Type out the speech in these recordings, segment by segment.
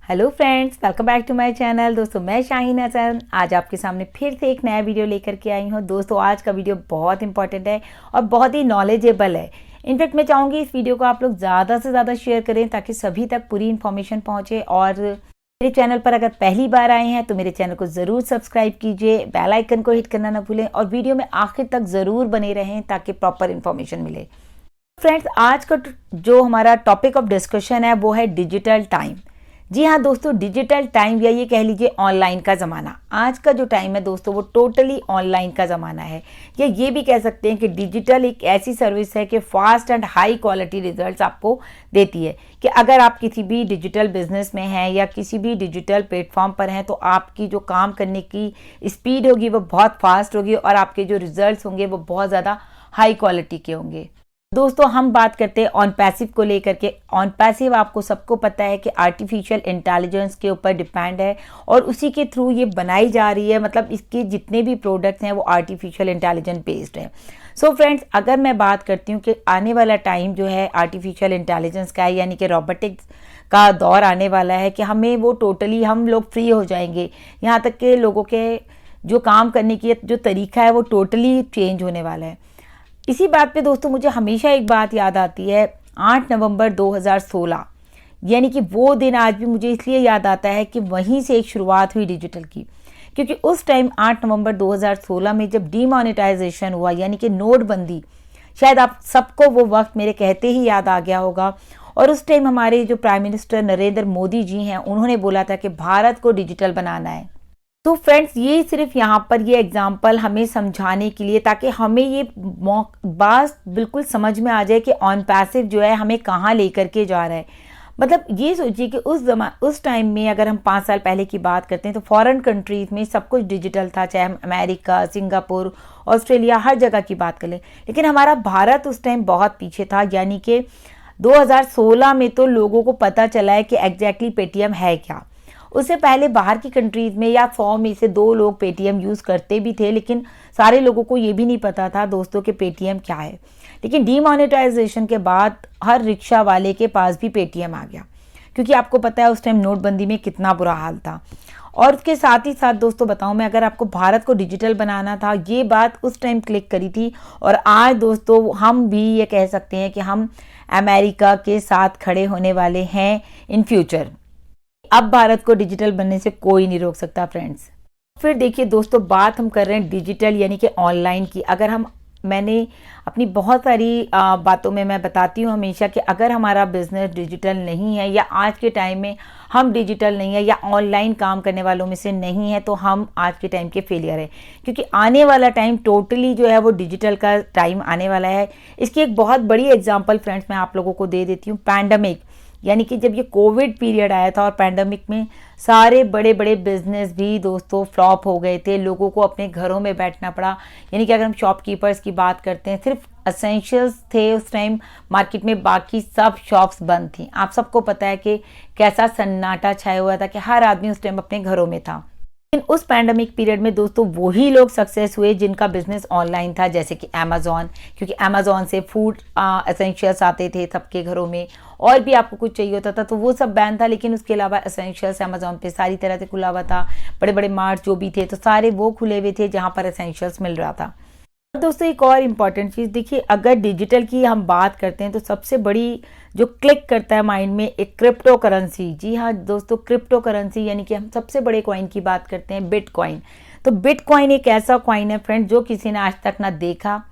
Hello friends, welcome back to my channel. दोस्तों मैं शाहीन हसन आज आपके सामने फिर से एक नया वीडियो लेकर के आई हूँ। दोस्तों आज का वीडियो बहुत इंपॉर्टेंट है और बहुत ही नॉलेजेबल है। इनफैक्ट मैं चाहूँगी इस वीडियो को आप लोग ज़्यादा से ज़्यादा शेयर करें ताकि सभी तक पूरी इन्फॉर्मेशन पहुँचे। और मेरे चैनल पर अगर पहली बार आए हैं तो मेरे चैनल को ज़रूर सब्सक्राइब कीजिए, बेल आइकन को हिट करना ना भूलें और वीडियो में आखिर तक ज़रूर बने रहें ताकि प्रॉपर इन्फॉर्मेशन मिले। फ्रेंड्स आज का जो हमारा टॉपिक ऑफ डिस्कशन है वो है डिजिटल टाइम। जी हाँ दोस्तों, डिजिटल टाइम या ये कह लीजिए ऑनलाइन का ज़माना। आज का जो टाइम है दोस्तों वो टोटली ऑनलाइन का ज़माना है, या ये भी कह सकते हैं कि डिजिटल एक ऐसी सर्विस है कि fast and high quality results आपको देती है। कि अगर आप किसी भी डिजिटल बिजनेस में हैं या किसी भी डिजिटल प्लेटफॉर्म पर हैं तो आपकी जो काम करने की स्पीड होगी वो बहुत फास्ट होगी और आपके जो रिजल्ट्स होंगे वो बहुत ज़्यादा हाई क्वालिटी के होंगे। दोस्तों हम बात करते हैं ऑन पैसिव को लेकर के। ऑन पैसिव आपको सबको पता है कि आर्टिफिशियल इंटेलिजेंस के ऊपर डिपेंड है और उसी के थ्रू ये बनाई जा रही है। मतलब इसके जितने भी प्रोडक्ट्स हैं वो आर्टिफिशियल इंटेलिजेंस बेस्ड है। सो फ्रेंड्स अगर मैं बात करती हूँ कि आने वाला टाइम जो है आर्टिफिशियल इंटेलिजेंस का है, यानी कि रोबोटिक्स का दौर आने वाला है कि हमें वो टोटली हम लोग फ्री हो जाएंगे। यहाँ तक कि लोगों के जो काम करने की जो तरीका है वो टोटली चेंज होने वाला है। इसी बात पे दोस्तों मुझे हमेशा एक बात याद आती है, 8 नवंबर 2016, यानी कि वो दिन आज भी मुझे इसलिए याद आता है कि वहीं से एक शुरुआत हुई डिजिटल की। क्योंकि उस टाइम 8 नवंबर 2016 में जब डीमोनेटाइजेशन हुआ यानी कि नोटबंदी, शायद आप सबको वो वक्त मेरे कहते ही याद आ गया होगा। और उस टाइम हमारे जो प्राइम मिनिस्टर नरेंद्र मोदी जी हैं उन्होंने बोला था कि भारत को डिजिटल बनाना है। तो फ्रेंड्स ये सिर्फ यहाँ पर ये एग्जांपल हमें समझाने के लिए ताकि हमें ये बात बिल्कुल समझ में आ जाए कि ऑन पैसिव जो है हमें कहाँ लेकर के जा रहा है। मतलब ये सोचिए कि उस टाइम में अगर हम 5 साल पहले की बात करते हैं तो फॉरेन कंट्रीज में सब कुछ डिजिटल था, चाहे हम अमेरिका, सिंगापुर, ऑस्ट्रेलिया हर जगह की बात कर लें। लेकिन हमारा भारत उस टाइम बहुत पीछे था। यानी कि 2016 में तो लोगों को पता चला है कि एग्जैक्टली पेटीएम है क्या। उससे पहले बाहर की कंट्रीज में या 100 में से 2 लोग पेटीएम यूज़ करते भी थे, लेकिन सारे लोगों को ये भी नहीं पता था दोस्तों कि पेटीएम क्या है। लेकिन डीमोनेटाइजेशन के बाद हर रिक्शा वाले के पास भी पेटीएम आ गया, क्योंकि आपको पता है उस टाइम नोटबंदी में कितना बुरा हाल था। और उसके साथ ही साथ दोस्तों बताऊं मैं, अगर आपको भारत को डिजिटल बनाना था ये बात उस टाइम क्लिक करी थी। और आज दोस्तों हम भी ये कह सकते हैं कि हम अमेरिका के साथ खड़े होने वाले हैं इन फ्यूचर। अब भारत को डिजिटल बनने से कोई नहीं रोक सकता फ्रेंड्स। फिर देखिए दोस्तों, बात हम कर रहे हैं डिजिटल यानी कि ऑनलाइन की। अगर मैंने अपनी बहुत सारी बातों में मैं बताती हूँ हमेशा कि अगर हमारा बिजनेस डिजिटल नहीं है या आज के टाइम में हम डिजिटल नहीं है या ऑनलाइन काम करने वालों में से नहीं है तो हम आज के टाइम के फेलियर है। क्योंकि आने वाला टाइम टोटली जो है वो डिजिटल का टाइम आने वाला है। इसकी एक बहुत बड़ी एग्जांपल फ्रेंड्स मैं आप लोगों को दे देती हूँ। पैंडेमिक, यानी कि जब ये कोविड पीरियड आया था और पैंडेमिक में सारे बड़े बड़े बिजनेस भी दोस्तों फ्लॉप हो गए थे। लोगों को अपने घरों में बैठना पड़ा। यानी कि अगर हम शॉपकीपर्स की बात करते हैं, सिर्फ एसेंशियल्स थे उस टाइम मार्केट में, बाकी सब शॉप्स बंद थी। आप सबको पता है कि कैसा सन्नाटा छाया हुआ था कि हर आदमी उस टाइम अपने घरों में था। लेकिन उस पैंडेमिक पीरियड में दोस्तों वही लोग सक्सेस हुए जिनका बिजनेस ऑनलाइन था, जैसे कि अमेजॉन। क्योंकि अमेजॉन से फूड एसेंशियल्स आते थे सबके घरों में, और भी आपको कुछ चाहिए होता था तो वो सब बैन था। लेकिन उसके अलावा एसेंशियल्स अमेजॉन पे सारी तरह से खुला हुआ था। बड़े बड़े मार्ट जो भी थे तो सारे वो खुले हुए थे जहाँ पर एसेंशियल्स मिल रहा था। दोस्तों एक और इम्पॉर्टेंट चीज़ देखिए, अगर डिजिटल की हम बात करते हैं तो सबसे बड़ी जो क्लिक करता है माइंड में एक क्रिप्टो करेंसी। जी हाँ दोस्तों, क्रिप्टो करेंसी यानी कि हम सबसे बड़े कॉइन की बात करते हैं, बिटकॉइन। तो बिटकॉइन एक ऐसा कॉइन है फ्रेंड जो किसी ने आज तक ना देखा,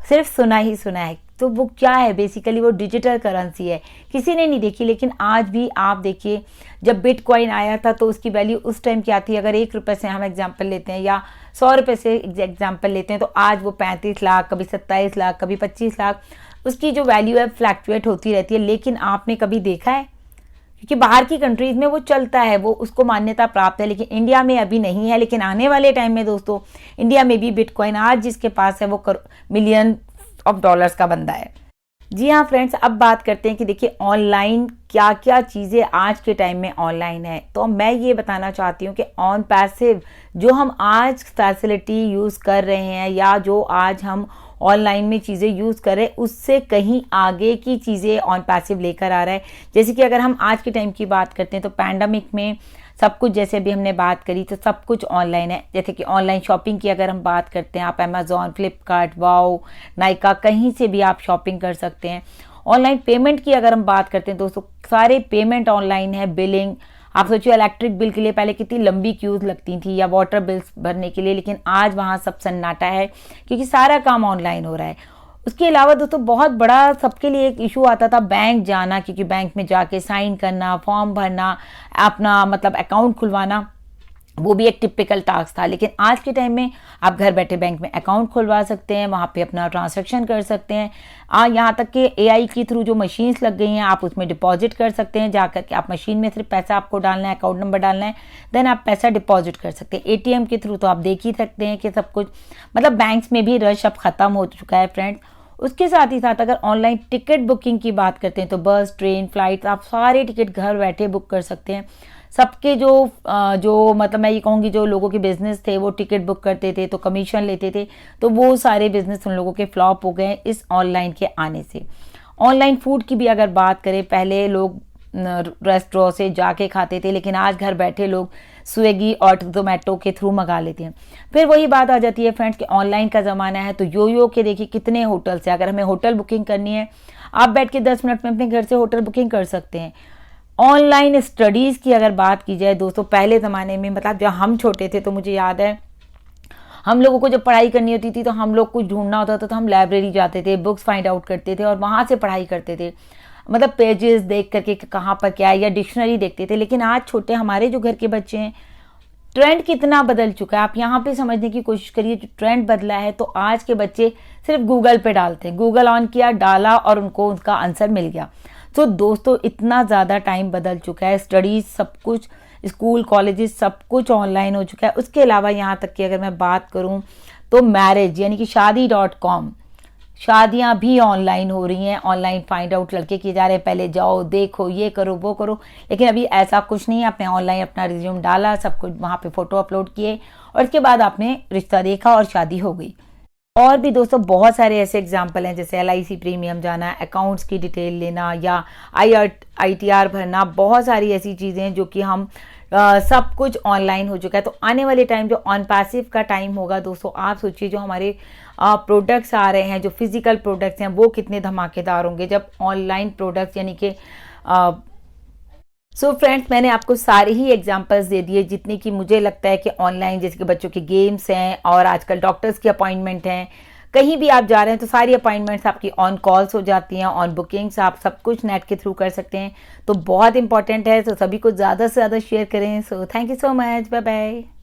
सिर्फ सुना ही सुना है। तो वो क्या है, बेसिकली वो डिजिटल करेंसी है, किसी ने नहीं देखी। लेकिन आज भी आप देखिए, जब बिटकॉइन आया था तो उसकी वैल्यू उस टाइम क्या थी। अगर 1 रुपये से हम एग्जांपल लेते हैं या 100 रुपये से एग्जांपल लेते हैं तो आज वो 35 लाख, कभी 27 लाख, कभी 25 लाख उसकी जो वैल्यू है फ्लैक्चुएट होती रहती है। लेकिन आपने कभी देखा है? क्योंकि बाहर की कंट्रीज में वो चलता है, वो उसको मान्यता प्राप्त है, लेकिन इंडिया में अभी नहीं है। लेकिन आने वाले टाइम में दोस्तों इंडिया में भी बिटकॉइन आज जिसके पास है वो मिलियन ऑफ डॉलर्स का बंदा है। जी हाँ फ्रेंड्स, अब बात करते हैं कि देखिए ऑनलाइन क्या क्या चीज़ें आज के टाइम में ऑनलाइन है। तो मैं ये बताना चाहती हूँ कि ऑन पैसिव जो हम आज फैसिलिटी यूज़ कर रहे हैं या जो आज हम ऑनलाइन में चीज़ें यूज़ कर रहे हैं उससे कहीं आगे की चीज़ें ऑन पैसिव लेकर आ रहा है। जैसे कि अगर हम आज के टाइम की बात करते हैं तो पैंडमिक में सब कुछ, जैसे अभी हमने बात करी, तो सब कुछ ऑनलाइन है। जैसे कि ऑनलाइन शॉपिंग की अगर हम बात करते हैं, आप अमेजोन, फ्लिपकार्ट, वाओ, नायका, कहीं से भी आप शॉपिंग कर सकते हैं। ऑनलाइन पेमेंट की अगर हम बात करते हैं दोस्तों, सारे पेमेंट ऑनलाइन है। बिलिंग, आप सोचिए इलेक्ट्रिक बिल के लिए पहले कितनी लंबी क्यूज लगती थी, या वाटर बिल्स भरने के लिए, लेकिन आज वहाँ सब सन्नाटा है क्योंकि सारा काम ऑनलाइन हो रहा है। उसके अलावा दोस्तों बहुत बड़ा सबके लिए एक इशू आता था बैंक जाना, क्योंकि बैंक में जाके साइन करना, फॉर्म भरना, अपना मतलब अकाउंट खुलवाना, वो भी एक टिपिकल टास्क था। लेकिन आज के टाइम में आप घर बैठे बैंक में अकाउंट खुलवा सकते हैं, वहाँ पे अपना ट्रांजैक्शन कर सकते हैं। यहाँ तक कि एआई के थ्रू जो मशीन्स लग गई हैं, आप उसमें डिपॉजिट कर सकते हैं। जाकर के आप मशीन में सिर्फ पैसा आपको डालना है, अकाउंट नंबर डालना है, देन आप पैसा डिपॉजिट कर सकते हैं। एटीएम के थ्रू तो आप देख ही सकते हैं कि सब कुछ, मतलब बैंक्स में भी रश अब ख़त्म हो चुका है फ्रेंड्स। उसके साथ ही साथ अगर ऑनलाइन टिकट बुकिंग की बात करते हैं तो बस, ट्रेन, फ्लाइट, आप सारे टिकट घर बैठे बुक कर सकते हैं। सबके जो मतलब मैं ये कहूँगी, जो लोगों के बिजनेस थे वो टिकट बुक करते थे तो कमीशन लेते थे, तो वो सारे बिजनेस उन लोगों के फ्लॉप हो गए इस ऑनलाइन के आने से। ऑनलाइन फूड की भी अगर बात करें, पहले लोग रेस्टोरेंट से जाके खाते थे, लेकिन आज घर बैठे लोग स्विगी और जोमेटो के थ्रू मंगा लेते हैं। फिर वही बात आ जाती है फ्रेंड्स कि ऑनलाइन का ज़माना है, तो यो के देखिए कितने होटल से, अगर हमें होटल बुकिंग करनी है, आप बैठ के 10 मिनट में अपने घर से होटल बुकिंग कर सकते हैं। ऑनलाइन स्टडीज़ की अगर बात की जाए दोस्तों, पहले ज़माने में मतलब जब हम छोटे थे तो मुझे याद है, हम लोगों को जब पढ़ाई करनी होती थी तो हम लोग कुछ ढूंढना होता था तो हम लाइब्रेरी जाते थे, बुक्स फाइंड आउट करते थे और वहाँ से पढ़ाई करते थे, मतलब पेजेस देख करके कहाँ पर क्या है, या डिक्शनरी देखते थे। लेकिन आज छोटे हमारे जो घर के बच्चे हैं, ट्रेंड कितना बदल चुका है, आप यहाँ पे समझने की कोशिश करिए। जो ट्रेंड बदला है, तो आज के बच्चे सिर्फ गूगल पे डालते हैं, गूगल ऑन किया, डाला और उनको उसका आंसर मिल गया। तो दोस्तों इतना ज़्यादा टाइम बदल चुका है, स्टडीज़ सब कुछ, स्कूल, कॉलेजेस सब कुछ ऑनलाइन हो चुका है। उसके अलावा यहाँ तक कि अगर मैं बात करूँ तो मैरिज यानी कि शादी.com, शादियाँ भी ऑनलाइन हो रही हैं। ऑनलाइन फाइंड आउट लड़के किए जा रहे हैं, पहले जाओ देखो, ये करो वो करो, लेकिन अभी ऐसा कुछ नहीं है। आपने ऑनलाइन अपना रिज्यूम डाला, सब कुछ वहाँ पे फ़ोटो अपलोड किए और इसके बाद आपने रिश्ता देखा और शादी हो गई। और भी दोस्तों बहुत सारे ऐसे एग्जाम्पल हैं, जैसे LIC प्रीमियम जाना, अकाउंट्स की डिटेल लेना, या ITR भरना, बहुत सारी ऐसी चीज़ें हैं जो कि हम सब कुछ ऑनलाइन हो चुका है। तो आने वाले टाइम जो ऑन पैसिव का टाइम होगा दोस्तों, आप सोचिए जो हमारे प्रोडक्ट्स आ रहे हैं, जो फिजिकल प्रोडक्ट्स हैं, वो कितने धमाकेदार होंगे जब ऑनलाइन प्रोडक्ट्स यानी कि सो फ्रेंड्स, मैंने आपको सारे ही एग्जांपल्स दे दिए जितने कि मुझे लगता है कि ऑनलाइन, जैसे कि बच्चों के गेम्स हैं और आजकल डॉक्टर्स की अपॉइंटमेंट हैं, कहीं भी आप जा रहे हैं तो सारी अपॉइंटमेंट्स आपकी ऑन कॉल्स हो जाती हैं, ऑन बुकिंग्स, आप सब कुछ नेट के थ्रू कर सकते हैं। तो बहुत इंपॉर्टेंट है, तो सभी को ज़्यादा से ज़्यादा शेयर करें। So thank you so much, bye bye.